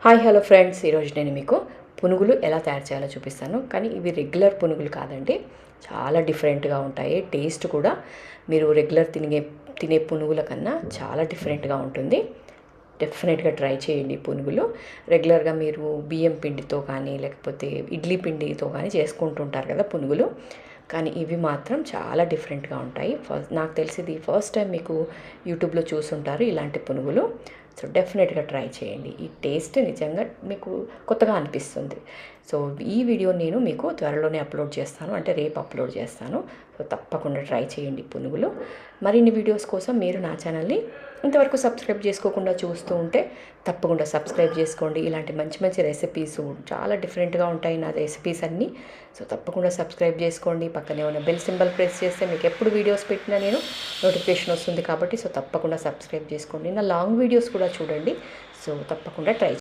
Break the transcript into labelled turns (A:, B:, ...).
A: Hi hello friends, ఈరోజు నేను మీకు పునుగులు ఎలా తయారు చేయాలో చూపిస్తాను. కానీ ఇవి రెగ్యులర్ పునుగులు కాదండి, చాలా డిఫరెంట్గా ఉంటాయి. టేస్ట్ కూడా మీరు రెగ్యులర్ తినే పునుగుల కన్నా చాలా డిఫరెంట్గా ఉంటుంది. డెఫినెట్గా ట్రై చేయండి. పునుగులు రెగ్యులర్గా మీరు బియ్యం పిండితో కానీ లేకపోతే ఇడ్లీ పిండితో కానీ చేసుకుంటుంటారు కదా పునుగులు, కానీ ఇవి మాత్రం చాలా డిఫరెంట్గా ఉంటాయి. నాకు తెలిసి ఇది ఫస్ట్ టైం మీకు యూట్యూబ్లో చూసుంటారు ఇలాంటి పునుగులు. సో డెఫినెట్గా ట్రై చేయండి. ఈ టేస్ట్ నిజంగా మీకు కొత్తగా అనిపిస్తుంది. సో ఈ వీడియో నేను మీకు త్వరలోనే అప్లోడ్ చేస్తాను, అంటే రేపు అప్లోడ్ చేస్తాను. సో తప్పకుండా ట్రై చేయండి పునుగులు. మరిన్ని వీడియోస్ కోసం మీరు నా ఛానల్ని ఇంతవరకు సబ్స్క్రైబ్ చేసుకోకుండా చూస్తూ ఉంటే తప్పకుండా సబ్స్క్రైబ్ చేసుకోండి. ఇలాంటి మంచి మంచి రెసిపీస్ చాలా డిఫరెంట్గా ఉంటాయి నా రెసిపీస్ అన్నీ. సో తప్పకుండా సబ్స్క్రైబ్ చేసుకోండి. పక్కనే ఉన్న బెల్ సింబల్ ప్రెస్ చేస్తే మీకు ఎప్పుడు వీడియోస్ పెట్టినా నేను నోటిఫికేషన్ వస్తుంది కాబట్టి సో తప్పకుండా సబ్స్క్రైబ్ చేసుకోండి. నా లాంగ్ వీడియోస్ కూడా చూడండి. సో తప్పకుండా ట్రై